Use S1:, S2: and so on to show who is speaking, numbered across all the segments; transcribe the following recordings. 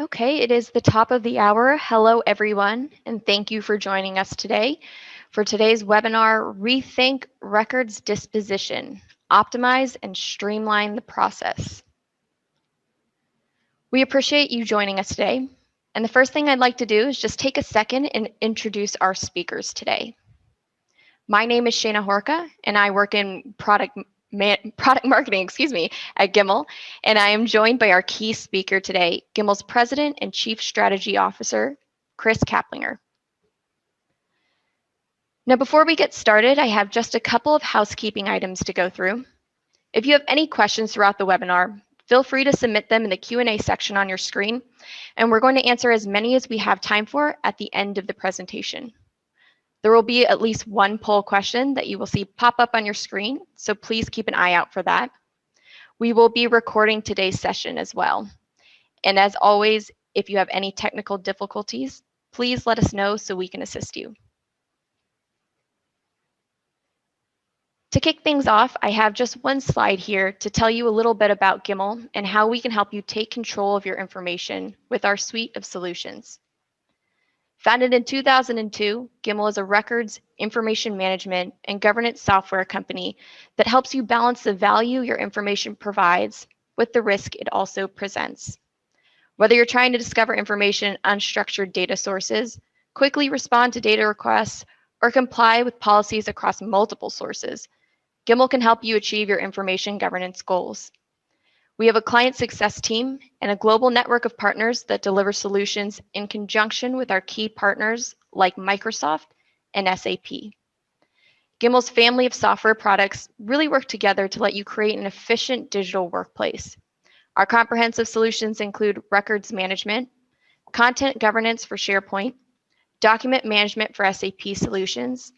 S1: Okay, it is the top of the hour. Hello, everyone, and thank you for joining us today for today's webinar, Rethink Records Disposition, Optimize and Streamline the Process. We appreciate you joining us today. And the first thing I'd like to do is just take a second and introduce our speakers today. My name is Shayna Horka, and I work in product marketing, at Gimmal, and I am joined by our key speaker today, Gimmal's President and Chief Strategy Officer, Chris Caplinger. Now, before we get started, I have just a couple of housekeeping items to go through. If you have any questions throughout the webinar, feel free to submit them in the Q&A section on your screen, and we're going to answer as many as we have time for at the end of the presentation. There will be at least one poll question that you will see pop up on your screen, so please keep an eye out for that. We will be recording today's session as well. And as always, if you have any technical difficulties, please let us know so we can assist you. To kick things off, I have just one slide here to tell you a little bit about Gimmal and how we can help you take control of your information with our suite of solutions. Founded in 2002, Gimmal is a records, information management, and governance software company that helps you balance the value your information provides with the risk it also presents. Whether you're trying to discover information in unstructured data sources, quickly respond to data requests, or comply with policies across multiple sources, Gimmal can help you achieve your information governance goals. We have a client success team and a global network of partners that deliver solutions in conjunction with our key partners like Microsoft and SAP. Gimmal's family of software products really work together to let you create an efficient digital workplace. Our comprehensive solutions include records management, content governance for SharePoint, document management for SAP solutions,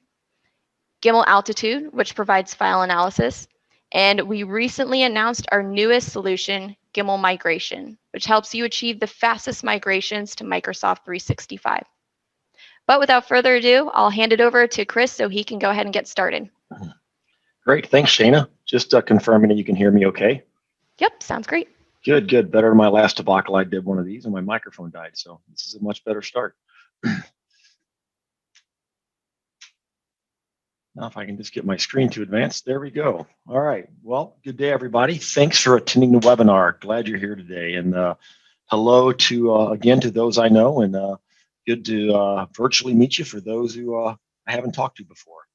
S1: Gimmal Altitude, which provides file analysis, and we recently announced our newest solution, Gimmal Migration, which helps you achieve the fastest migrations to Microsoft 365. But without further ado, I'll hand it over to Chris so he can go ahead and get started.
S2: Great, thanks, Shayna. Just confirming that you can hear me okay?
S1: Yep, sounds great.
S2: Good, good. Better than my last debacle. I did one of these and my microphone died, so this is a much better start. Now, if I can just get my screen to advance, there we go. All right, well, good day, everybody. Thanks for attending the webinar. Glad you're here today. And hello to, again, to those I know, and good to virtually meet you for those who I haven't talked to before.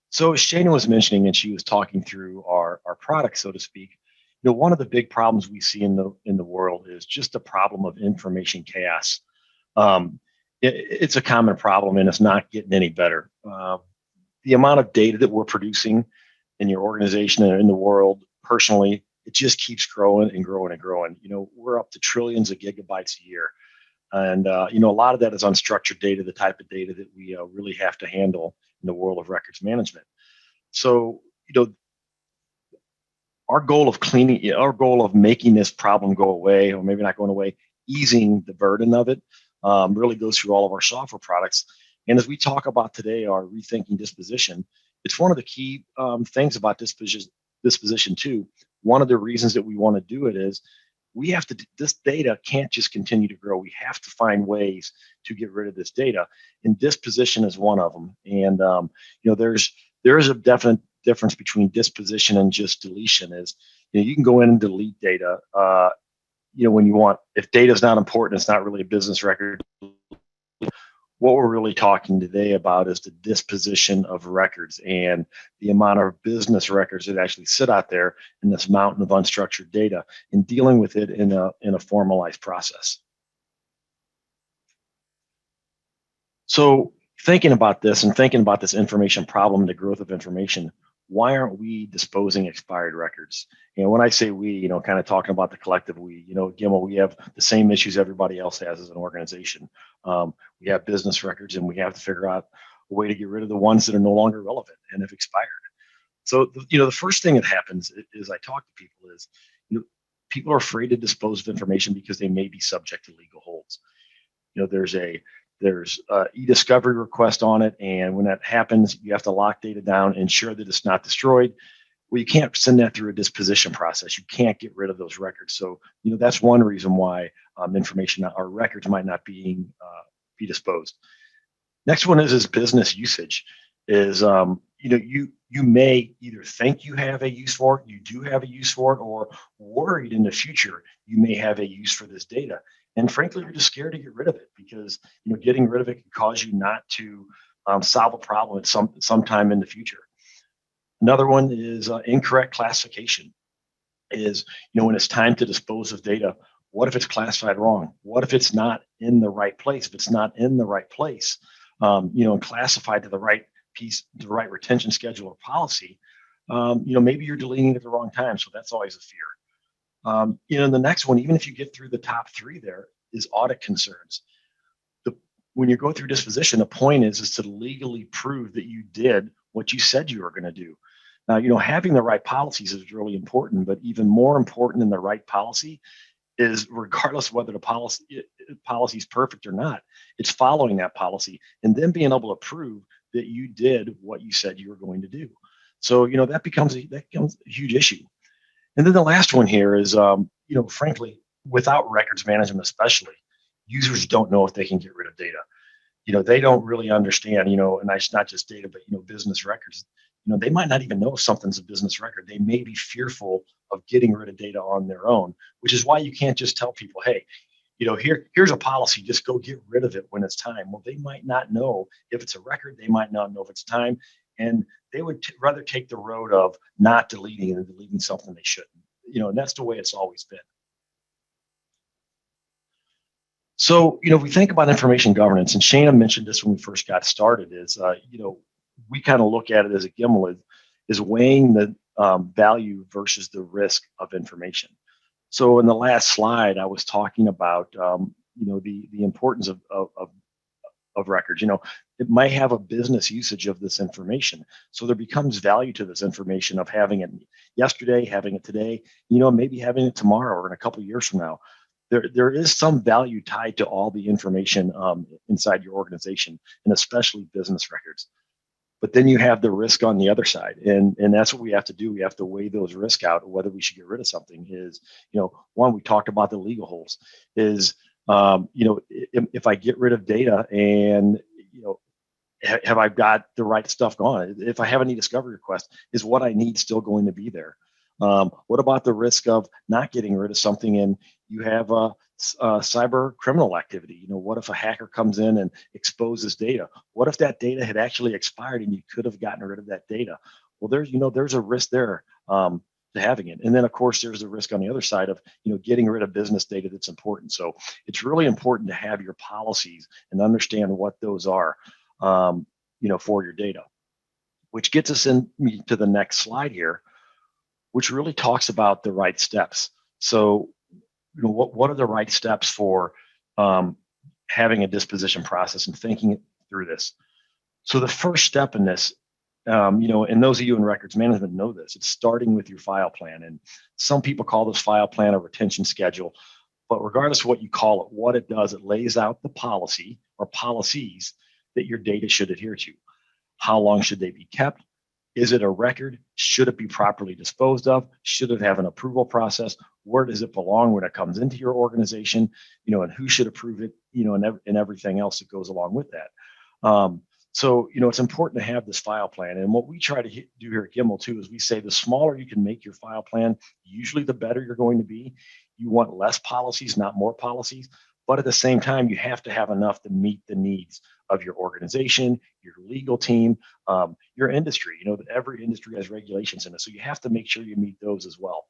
S2: So as Shayna was mentioning, and she was talking through our product, so to speak, you know, one of the big problems we see in the world is just the problem of information chaos. It's a common problem, and it's not getting any better. The amount of data that we're producing in your organization and in the world, personally, it just keeps growing and growing and growing. You know, we're up to trillions of gigabytes a year. And, you know, a lot of that is unstructured data, the type of data that we really have to handle in the world of records management. So, you know, our goal of making this problem go away, or maybe not going away, easing the burden of it, really goes through all of our software products. And as we talk about today, our rethinking disposition, it's one of the key things about disposition 2. One of the reasons that we want to do it is we have to, this data can't just continue to grow. We have to find ways to get rid of this data. And disposition is one of them. And, you know, there is a definite difference between disposition and just deletion. Is, you know, you can go in and delete data, you know, when you want. If data is not important, it's not really a business record. What we're really talking today about is the disposition of records and the amount of business records that actually sit out there in this mountain of unstructured data, and dealing with it in a formalized process. So thinking about this and thinking about this information problem, the growth of information, why aren't we disposing expired records? And when I say we, you know, kind of talking about the collective we, you know, Gimmal, we have the same issues everybody else has as an organization. We have business records, and we have to figure out a way to get rid of the ones that are no longer relevant and have expired. So, you know, the first thing that happens is I talk to people is, you know, people are afraid to dispose of information because they may be subject to legal holds. You know, there's e-discovery request on it, and when that happens, you have to lock data down, ensure that it's not destroyed. Well, you can't send that through a disposition process. You can't get rid of those records. So, that's one reason why information or records might not be disposed. Next one is business usage. Is you may either think you have a use for it, you do have a use for it, or worried in the future you may have a use for this data. And frankly, you're just scared to get rid of it because getting rid of it can cause you not to solve a problem at sometime in the future. Another one is incorrect classification. Is when it's time to dispose of data, what if it's classified wrong? What if it's not in the right place? If it's not in the right place, and classified to the right piece, the right retention schedule or policy, maybe you're deleting it at the wrong time. So that's always a fear. The next one, even if you get through the top three, there is audit concerns. When you go through disposition, the point is to legally prove that you did what you said you were going to do. Now, having the right policies is really important, but even more important than the right policy is, regardless of whether the policy is perfect or not, it's following that policy and then being able to prove that you did what you said you were going to do. So, that becomes a huge issue. And then the last one here is, frankly, without records management, especially, users don't know if they can get rid of data. They don't really understand, and it's not just data, but, business records. They might not even know if something's a business record. They may be fearful of getting rid of data on their own, which is why you can't just tell people, hey, here's a policy, just go get rid of it when it's time. Well, they might not know if it's a record. They might not know if it's time. And they would rather take the road of not deleting and deleting something they shouldn't. And that's the way it's always been. So, if we think about information governance, and Shana mentioned this when we first got started, is, we kind of look at it as a Gimmal is weighing the value versus the risk of information. So in the last slide, I was talking about, the importance of records. It might have a business usage of this information. So there becomes value to this information of having it yesterday, having it today, maybe having it tomorrow or in a couple of years from now. There is some value tied to all the information inside your organization, and especially business records. But then you have the risk on the other side, and that's what we have to do. We have to weigh those risks out. Whether we should get rid of something is, one, we talked about the legal holes. Is if I get rid of data, and have I got the right stuff going? If I have any discovery request, is what I need still going to be there? What about the risk of not getting rid of something and you have a cyber criminal activity? What if a hacker comes in and exposes data? What if that data had actually expired and you could have gotten rid of that data? Well, there's a risk there to having it. And then of course there's the risk on the other side of, getting rid of business data that's important. So it's really important to have your policies and understand what those are, for your data, which gets us into the next slide here, which really talks about the right steps. So, what are the right steps for having a disposition process and thinking through this? So the first step in this, and those of you in records management know this, it's starting with your file plan. And some people call this file plan a retention schedule. But regardless of what you call it, what it does, it lays out the policy or policies that your data should adhere to. How long should they be kept? Is it a record? Should it be properly disposed of? Should it have an approval process? Where does it belong when it comes into your organization? And who should approve it? And everything else that goes along with that. So, it's important to have this file plan. And what we try to do here at Gimmal too is we say the smaller you can make your file plan, usually the better you're going to be. You want less policies, not more policies. But at the same time, you have to have enough to meet the needs of your organization, your legal team, your industry. Every industry has regulations in it. So you have to make sure you meet those as well.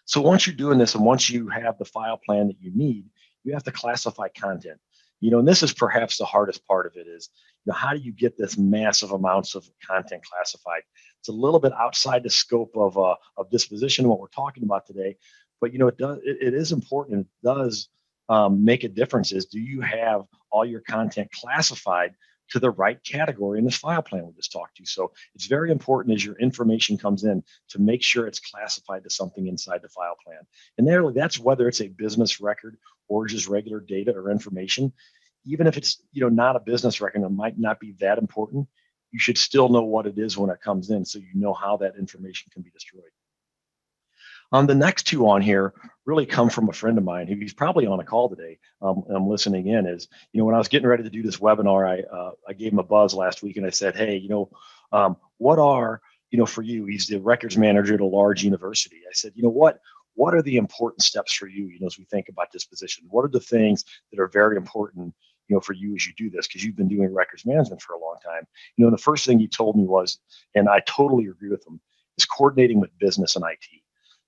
S2: So once you're doing this and once you have the file plan that you need, you have to classify content. And this is perhaps the hardest part of it is, how do you get this massive amounts of content classified? It's a little bit outside the scope of disposition, what we're talking about today, but it is important. And it does make a difference. Is, do you have all your content classified to the right category in this file plan we just talked to? So it's very important as your information comes in to make sure it's classified to something inside the file plan. And that's whether it's a business record or just regular data or information. Even if it's not a business record, it might not be that important. you should still know what it is when it comes in, so you know how that information can be destroyed. The next two on here really come from a friend of mine who's probably on a call today. I'm listening in. Is, when I was getting ready to do this webinar, I gave him a buzz last week and I said, hey, what are, for you? He's the records manager at a large university. I said, what are the important steps for you? As we think about disposition, what are the things that are very important, for you as you do this? Because you've been doing records management for a long time. The first thing he told me was, and I totally agree with him, is coordinating with business and IT.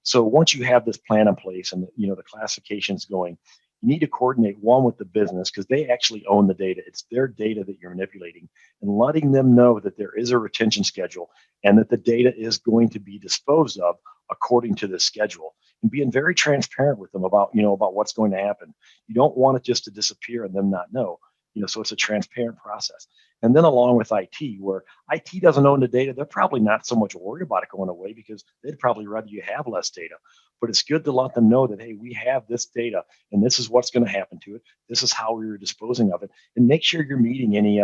S2: So once you have this plan in place and the classifications going, you need to coordinate one with the business, because they actually own the data. It's their data that you're manipulating, and letting them know that there is a retention schedule and that the data is going to be disposed of according to this schedule, and being very transparent with them about what's going to happen. You don't want it just to disappear and them not know. So it's a transparent process. And then along with IT, where IT doesn't own the data, they're probably not so much worried about it going away, because they'd probably rather you have less data. But it's good to let them know that, hey, we have this data and this is what's going to happen to it. This is how we were disposing of it, and make sure you're meeting any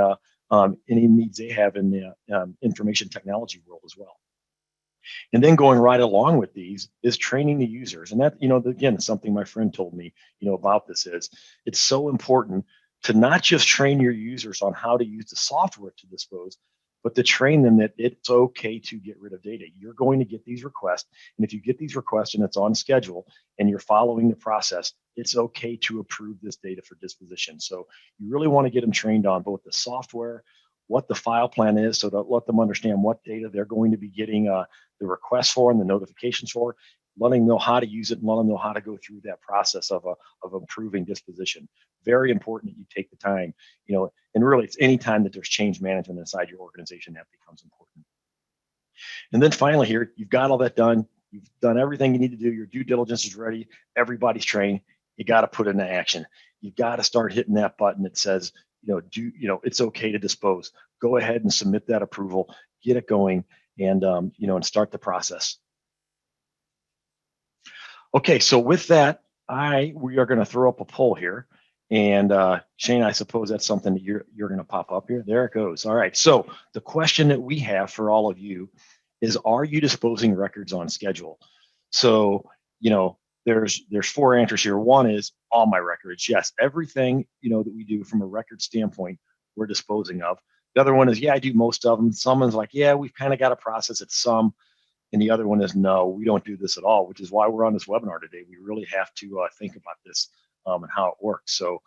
S2: needs they have in the information technology world as well. And then going right along with these is training the users. And that, again, something my friend told me, about this is, it's so important to not just train your users on how to use the software to dispose, but to train them that it's okay to get rid of data. You're going to get these requests. And if you get these requests and it's on schedule and you're following the process, it's okay to approve this data for disposition. So you really want to get them trained on both the software, what the file plan is, so to let them understand what data they're going to be getting the requests for and the notifications for, letting them know how to use it and letting them know how to go through that process of improving disposition. Very important that you take the time, and really it's any time that there's change management inside your organization that becomes important. And then finally here, you've got all that done. You've done everything you need to do. Your due diligence is ready. Everybody's trained. You got to put it into action. You've got to start hitting that button that says, it's okay to dispose. Go ahead and submit that approval, get it going, and and start the process. Okay, so with that, we are going to throw up a poll here, and Shane, I suppose that's something that you're going to pop up here. There it goes. All right. So the question that we have for all of you is: are you disposing records on schedule? So there's four answers here. One is all my records. Yes, everything that we do from a record standpoint, we're disposing of. The other one is, yeah, I do most of them. Someone's like, yeah, we've kind of got to process it some. And the other one is, no, we don't do this at all, which is why we're on this webinar today. We really have to think about this and how it works. So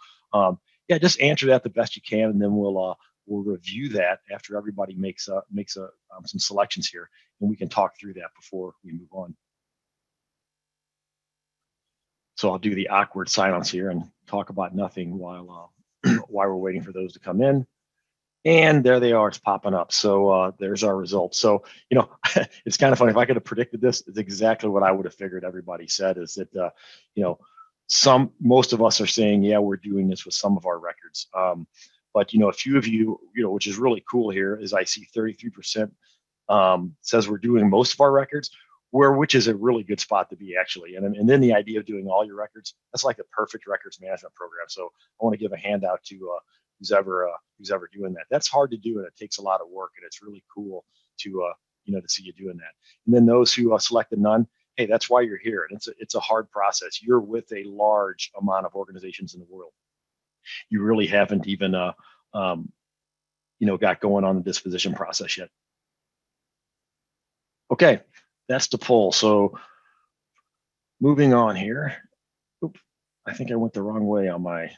S2: yeah, just answer that the best you can, and then we'll review that after everybody makes some selections here, and we can talk through that before we move on. So I'll do the awkward silence here and talk about nothing while we're waiting for those to come in. And there they are, it's popping up. So there's our results. So, it's kind of funny. If I could have predicted this, it's exactly what I would have figured everybody said, is that, most of us are saying, yeah, we're doing this with some of our records. But, a few of you, which is really cool here, is I see 33% says we're doing most of our records, which is a really good spot to be, actually. And then the idea of doing all your records, that's like the perfect records management program. So I want to give a handout to who's ever doing that. That's hard to do, and it takes a lot of work, and it's really cool to to see you doing that. And then those who selected none, hey, that's why you're here. And it's a hard process. You're with a large amount of organizations in the world. You really haven't even got going on the disposition process yet. Okay, that's the poll. So moving on here. Oops, I think I went the wrong way on my.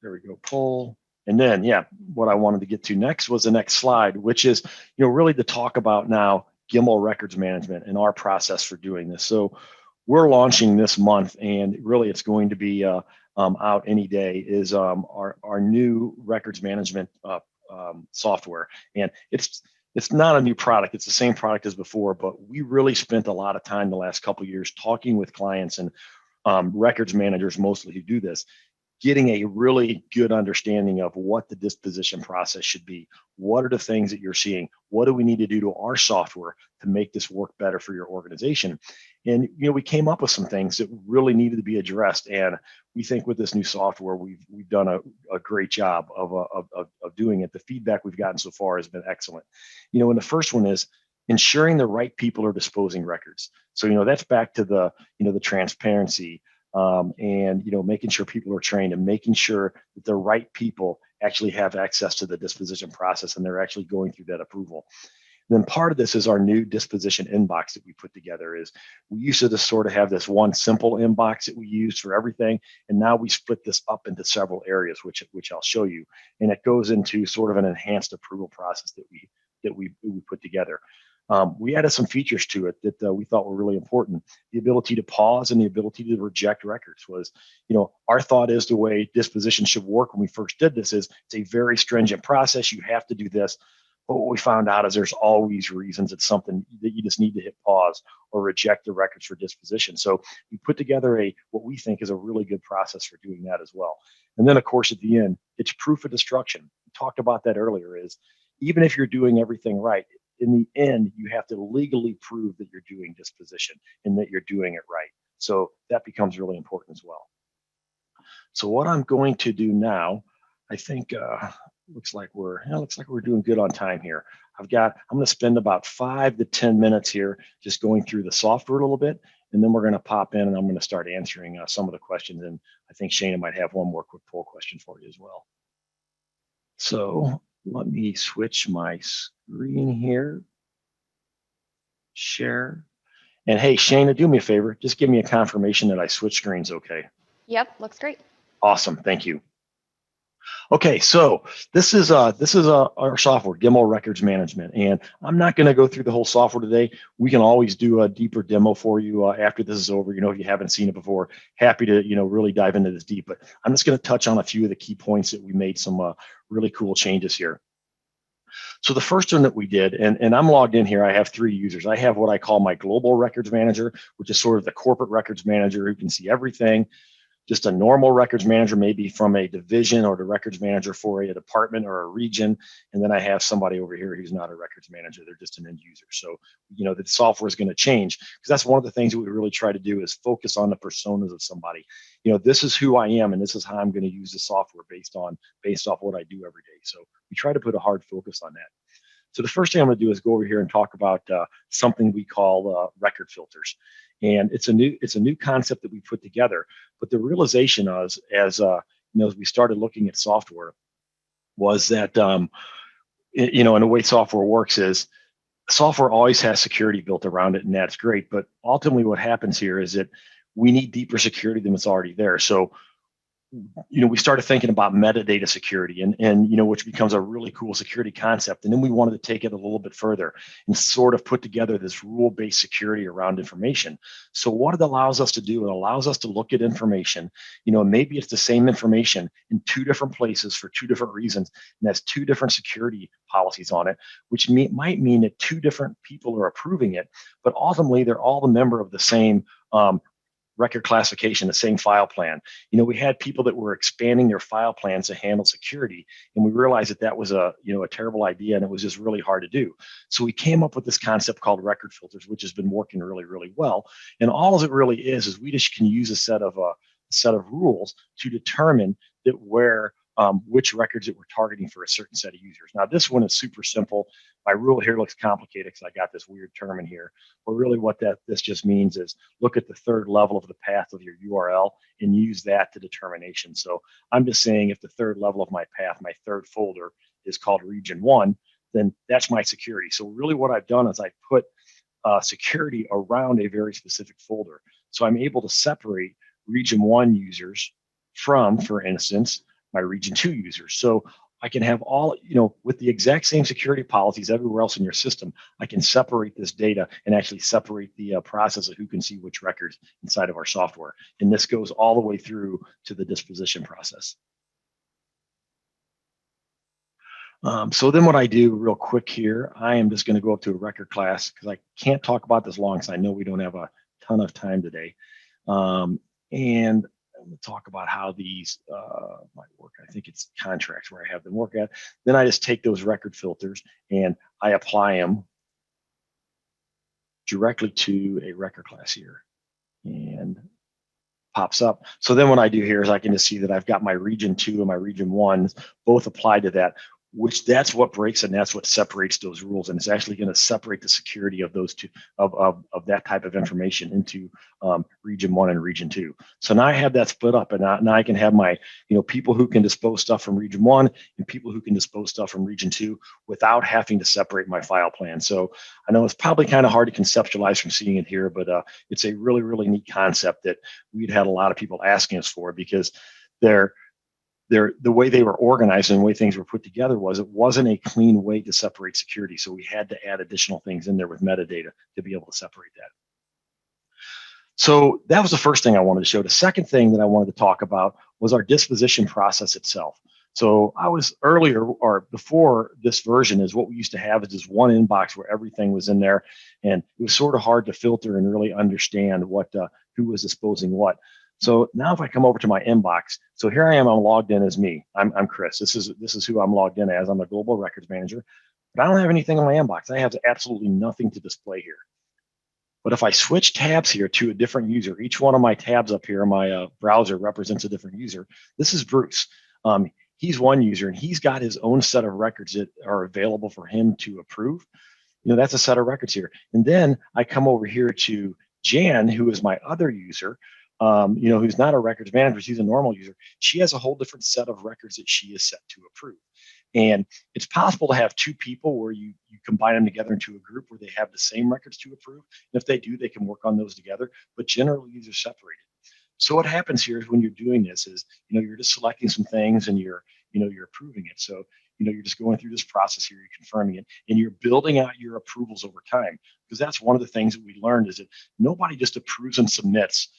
S2: There we go, poll. And then, yeah, what I wanted to get to next was the next slide, which is, really to talk about now Gimmal Records Management and our process for doing this. So we're launching this month, and really it's going to be out any day, is our new records management software. And it's not a new product. It's the same product as before, but we really spent a lot of time the last couple of years talking with clients and records managers mostly who do this, getting a really good understanding of what the disposition process should be. What are the things that you're seeing? What do we need to do to our software to make this work better for your organization? And we came up with some things that really needed to be addressed. And we think with this new software, we've done a great job of doing it. The feedback we've gotten so far has been excellent. And the first one is ensuring the right people are disposing records. So that's back to the the transparency, and making sure people are trained and making sure that the right people actually have access to the disposition process and they're actually going through that approval. Then part of this is our new disposition inbox that we put together. Is we used to just sort of have this one simple inbox that we used for everything, and now we split this up into several areas, which I'll show you, and it goes into sort of an enhanced approval process that we put together. We added some features to it that we thought were really important. The ability to pause and the ability to reject records was, our thought is the way disposition should work when we first did this is it's a very stringent process. You have to do this. But what we found out is there's always reasons it's something that you just need to hit pause or reject the records for disposition. So we put together what we think is a really good process for doing that as well. And then, of course, at the end, it's proof of destruction. We talked about that earlier. Is even if you're doing everything right, in the end, you have to legally prove that you're doing disposition and that you're doing it right. So that becomes really important as well. So what I'm going to do now, I think looks like we're doing good on time here. I'm going to spend about 5 to 10 minutes here just going through the software a little bit, and then we're going to pop in and I'm going to start answering some of the questions. And I think Shana might have one more quick poll question for you as well. So let me switch my screen here. Share. And hey, Shana, do me a favor. Just give me a confirmation that I switch screens okay.
S1: Yep, looks great.
S2: Awesome. Thank you. Okay, so this is our software, Gimmal Records Management, and I'm not going to go through the whole software today. We can always do a deeper demo for you after this is over. If you haven't seen it before, happy to really dive into this deep. But I'm just going to touch on a few of the key points that we made some really cool changes here. So the first one that we did, and I'm logged in here, I have 3 users. I have what I call my global records manager, which is sort of the corporate records manager who can see everything. Just a normal records manager, maybe from a division, or the records manager for a department or a region. And then I have somebody over here who's not a records manager. They're just an end user. So, the software is going to change, because that's one of the things that we really try to do is focus on the personas of somebody. This is who I am, and this is how I'm going to use the software based off what I do every day. So we try to put a hard focus on that. So the first thing I'm going to do is go over here and talk about something we call record filters. And it's a new concept that we put together. But the realization as we started looking at software was that and the way software works is software always has security built around it, and that's great. But ultimately, what happens here is that we need deeper security than what's already there. So we started thinking about metadata security, and which becomes a really cool security concept. And then we wanted to take it a little bit further and sort of put together this rule-based security around information. So what it allows us to do, it allows us to look at information, maybe it's the same information in 2 different places for 2 different reasons, and has 2 different security policies on it, which might mean that 2 different people are approving it, but ultimately they're all the member of the same record classification, the same file plan. We had people that were expanding their file plans to handle security, and we realized that was a terrible idea, and it was just really hard to do. So we came up with this concept called record filters, which has been working really, really well. And all it really is we just can use a set of rules to determine that which records that we're targeting for a certain set of users. Now, this one is super simple. My rule here looks complicated because I got this weird term in here. But really what this just means is look at the 3rd level of the path of your URL and use that to determination. So I'm just saying if the 3rd level of my path, my 3rd folder is called region 1, then that's my security. So really what I've done is I put security around a very specific folder. So I'm able to separate region 1 users from, for instance, my region 2 users. So I can have all, with the exact same security policies everywhere else in your system, I can separate this data and actually separate the process of who can see which records inside of our software. And this goes all the way through to the disposition process. So then what I do real quick here, I am just going to go up to a record class because I can't talk about this long because I know we don't have a ton of time today. And we'll talk about how these might work. I think it's contracts where I have them work at. Then I just take those record filters and I apply them directly to a record class here, and pops up. So then what I do here is I can just see that I've got my region 2 and my region 1 both applied to that, which that's what breaks and that's what separates those rules. And it's actually going to separate the security of those two, of that type of information into region 1 and region 2. So now I have that split up, and now I can have my, people who can dispose stuff from region 1 and people who can dispose stuff from region 2 without having to separate my file plan. So I know it's probably kind of hard to conceptualize from seeing it here, but it's a really, really neat concept that we'd had a lot of people asking us for, because the way they were organized and the way things were put together it wasn't a clean way to separate security. So we had to add additional things in there with metadata to be able to separate that. So that was the first thing I wanted to show. The second thing that I wanted to talk about was our disposition process itself. So I was earlier, or before this version, is what we used to have is this one inbox where everything was in there, and it was sort of hard to filter and really understand who was disposing what. So now if I come over to my inbox, so here I am, I'm logged in as me. I'm Chris. This is who I'm logged in as. I'm a global records manager, but I don't have anything in my inbox. I have absolutely nothing to display here. But if I switch tabs here to a different user, each one of my tabs up here in my browser represents a different user. This is Bruce. He's one user, and he's got his own set of records that are available for him to approve. That's a set of records here. And then I come over here to Jan, who is my other user, who's not a records manager, she's a normal user. She has a whole different set of records that she is set to approve. And it's possible to have two people where you combine them together into a group where they have the same records to approve. And if they do, they can work on those together, but generally these are separated. So what happens here is when you're doing this is, you're just selecting some things and you're approving it. So, you're just going through this process here, you're confirming it, and you're building out your approvals over time. Because that's one of the things that we learned is that nobody just approves and submits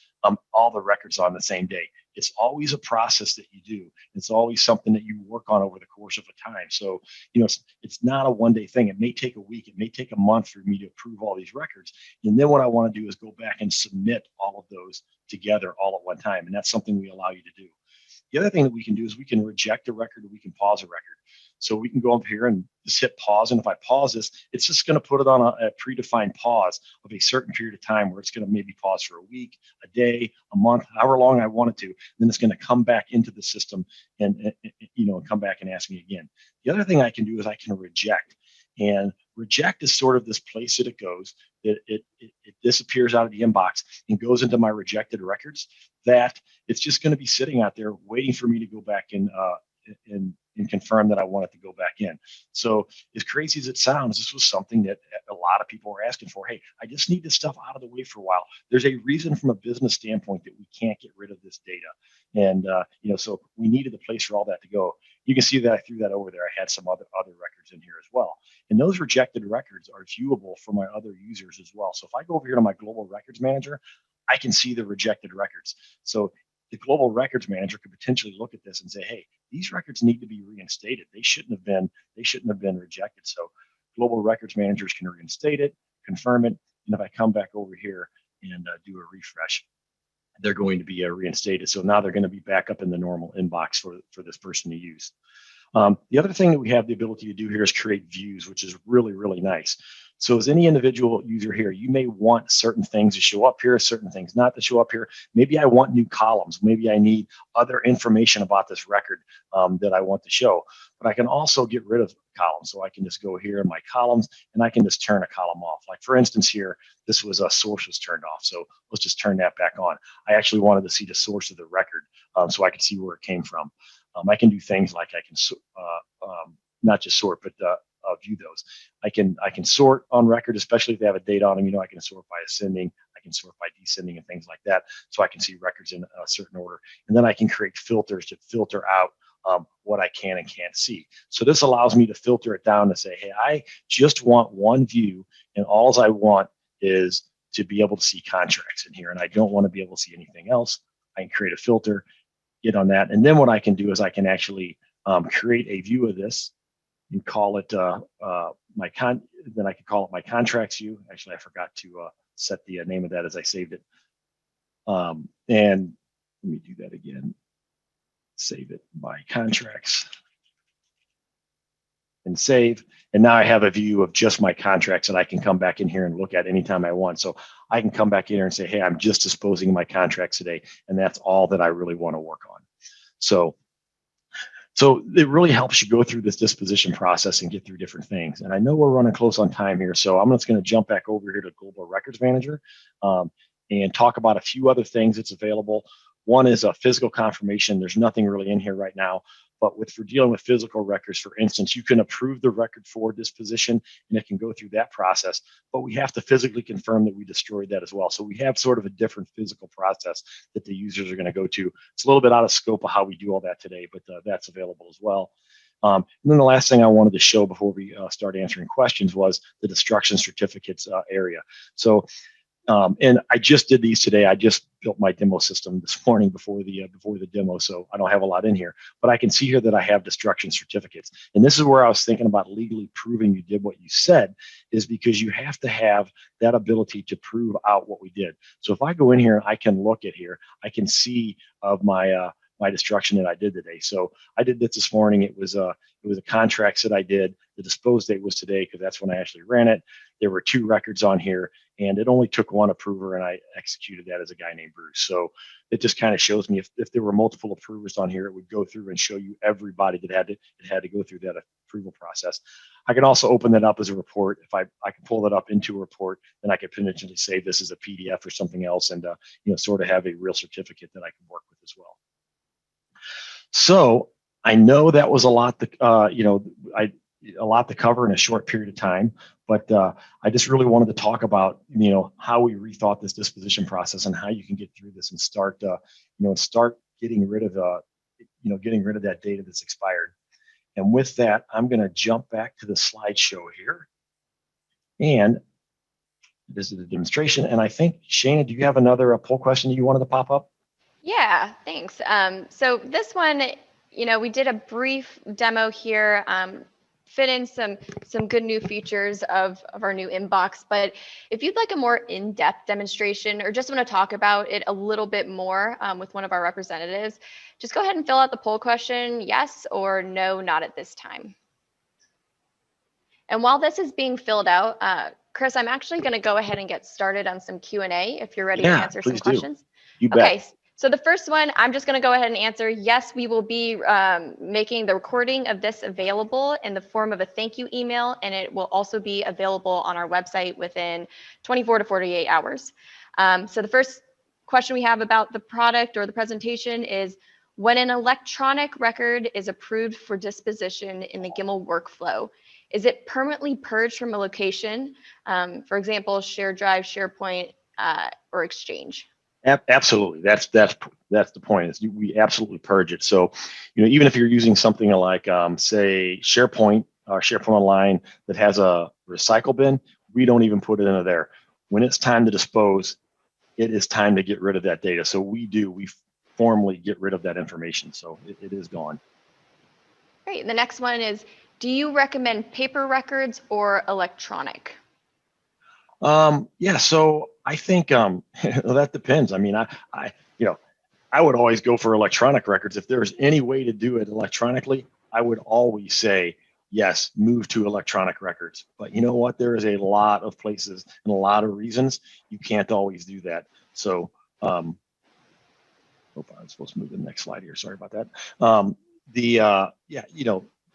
S2: all the records on the same day. It's always a process that you do. It's always something that you work on over the course of a time. So, it's not a one-day thing. It may take a week. It may take a month for me to approve all these records. And then what I want to do is go back and submit all of those together all at one time. And that's something we allow you to do. The other thing that we can do is we can reject a record or we can pause a record. So we can go up here and just hit pause. And if I pause this, it's just going to put it on a predefined pause of a certain period of time where it's going to maybe pause for a week, a day, a month, however long I want it to. Then it's going to come back into the system and come back and ask me again. The other thing I can do is I can reject. And reject is sort of this place that it goes. It disappears out of the inbox and goes into my rejected records, that it's just going to be sitting out there waiting for me to go back and confirm that I want it to go back in. So as crazy as it sounds, this was something that a lot of people were asking for. Hey, I just need this stuff out of the way for a while. There's a reason from a business standpoint that we can't get rid of this data. And, so we needed a place for all that to go. You can see that I threw that over there. I had some other records in here as well. And those rejected records are viewable for my other users as well. So if I go over here to my global records manager, I can see the rejected records. So the global records manager could potentially look at this and say, hey, these records need to be reinstated. They shouldn't have been rejected. So global records managers can reinstate it, confirm it. And if I come back over here and do a refresh, they're going to be reinstated. So now they're going to be back up in the normal inbox for this person to use. The other thing that we have the ability to do here is create views, which is really, really nice. So as any individual user here, you may want certain things to show up here, certain things not to show up here. Maybe I want new columns. Maybe I need other information about this record that I want to show. But I can also get rid of columns. So I can just go here in my columns and I can just turn a column off. Like for instance here, this was a source was turned off. So let's just turn that back on. I actually wanted to see the source of the record so I could see where it came from. I can do things like I can not just sort, but view those. I can sort on record, especially if they have a date on them. I can sort by ascending, I can sort by descending and things like that. So I can see records in a certain order. And then I can create filters to filter out what I can and can't see. So this allows me to filter it down to say, hey, I just want one view, and all I want is to be able to see contracts in here, and I don't want to be able to see anything else. I can create a filter, get on that, and then what I can do is I can actually create a view of this and call it then I can call it my contracts view. Actually, I forgot to set the name of that as I saved it. And Let me do that again. Save it by contracts and save. And now I have a view of just my contracts that I can come back in here and look at anytime I want. So I can come back in here and say, hey, I'm just disposing of my contracts today. And that's all that I really want to work on. So it really helps you go through this disposition process and get through different things. And I know we're running close on time here. So I'm just going to jump back over here to Global Records Manager and talk about a few other things that's available. One is a physical confirmation. There's nothing really in here right now. But for dealing with physical records, for instance, you can approve the record for disposition and it can go through that process. But we have to physically confirm that we destroyed that as well. So we have sort of a different physical process that the users are going to go to. It's a little bit out of scope of how we do all that today, but that's available as well. And then the last thing I wanted to show before we start answering questions was the destruction certificates area. So and I just did these today. I just built my demo system this morning before the demo, so I don't have a lot in here. But I can see here that I have destruction certificates, and this is where I was thinking about legally proving you did what you said, is because you have to have that ability to prove out what we did. So if I go in here, I can look at here. I can see of my my destruction that I did today. So I did this morning. It was a contracts that I did. The dispose date was today because that's when I actually ran it. There were 2 records on here, and it only took 1 approver, and I executed that as a guy named Bruce. So it just kind of shows me if there were multiple approvers on here, it would go through and show you everybody that had to go through that approval process. I can also open that up as a report. If I can pull that up into a report, then I could potentially save this as a PDF or something else, and sort of have a real certificate that I can work with as well. So I know that was a lot to cover in a short period of time, but I just really wanted to talk about how we rethought this disposition process and how you can get through this and start getting rid of that data that's expired. And with that, I'm going to jump back to the slideshow here, and this is the demonstration. And I think, Shana, do you have another poll question that you wanted to pop up?
S1: Yeah, thanks. So this one, we did a brief demo here, fit in some good new features of our new inbox. But if you'd like a more in-depth demonstration or just want to talk about it a little bit more with one of our representatives, just go ahead and fill out the poll question, yes or no, not at this time. And while this is being filled out, Chris, I'm actually going to go ahead and get started on some Q&A if you're ready to answer some questions.
S2: You bet.
S1: Okay. So the first one, I'm just going to go ahead and answer. Yes, we will be making the recording of this available in the form of a thank you email, and it will also be available on our website within 24 to 48 hours. So the first question we have about the product or the presentation is, when an electronic record is approved for disposition in the Gimmal workflow, is it permanently purged from a location? For example, shared drive, SharePoint, or Exchange?
S2: Absolutely. That's the point. We absolutely purge it. So, even if you're using something like, say, SharePoint or SharePoint Online that has a recycle bin, we don't even put it into there. When it's time to dispose, it is time to get rid of that data. So we formally get rid of that information. So it is gone.
S1: Great. The next one is, do you recommend paper records or electronic?
S2: Yeah, so I think that depends. I mean, I would always go for electronic records. If there's any way to do it electronically, I would always say, yes, move to electronic records. But you know what? There is a lot of places and a lot of reasons you can't always do that. So, hope I was supposed to move to the next slide here. Sorry about that.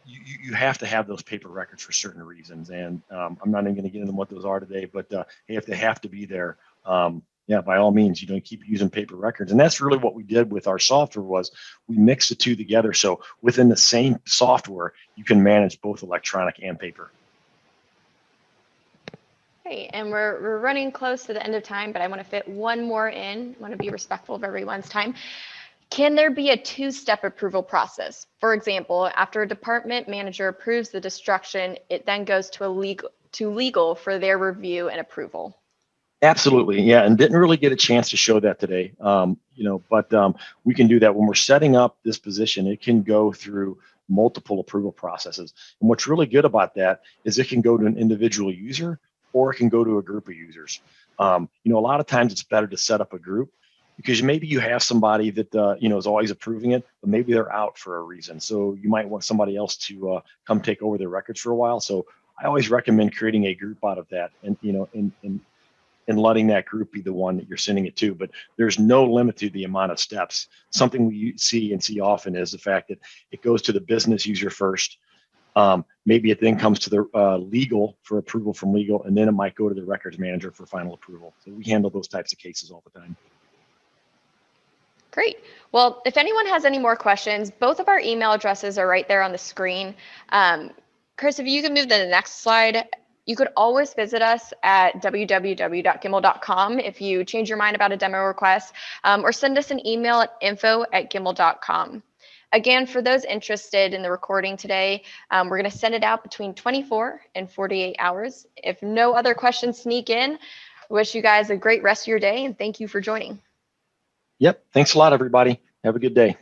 S2: You have to have those paper records for certain reasons, and I'm not even going to get into what those are today. But if they have to be there, by all means, keep using paper records. And that's really what we did with our software, was we mixed the 2 together. So within the same software, you can manage both electronic and paper.
S1: Great, and we're running close to the end of time, but I want to fit one more in. I want to be respectful of everyone's time. Can there be a 2-step approval process? For example, after a department manager approves the destruction, it then goes to legal for their review and approval.
S2: Absolutely, yeah, and didn't really get a chance to show that today. But we can do that when we're setting up this position. It can go through multiple approval processes, and what's really good about that is it can go to an individual user or it can go to a group of users. A lot of times it's better to set up a group. because maybe you have somebody that is always approving it, but maybe they're out for a reason. So you might want somebody else to come take over their records for a while. So I always recommend creating a group out of that, and and letting that group be the one that you're sending it to. But there's no limit to the amount of steps. Something we see often is the fact that it goes to the business user first. Maybe it then comes to the legal for approval from legal, and then it might go to the records manager for final approval. So we handle those types of cases all the time.
S1: Great. Well, if anyone has any more questions, both of our email addresses are right there on the screen. Chris, if you could move to the next slide. You could always visit us at www.gimmal.com if you change your mind about a demo request, or send us an email at info@gimmal.com. Again, for those interested in the recording today, we're going to send it out between 24 and 48 hours. If no other questions sneak in, I wish you guys a great rest of your day, and thank you for joining.
S2: Yep. Thanks a lot, everybody. Have a good day.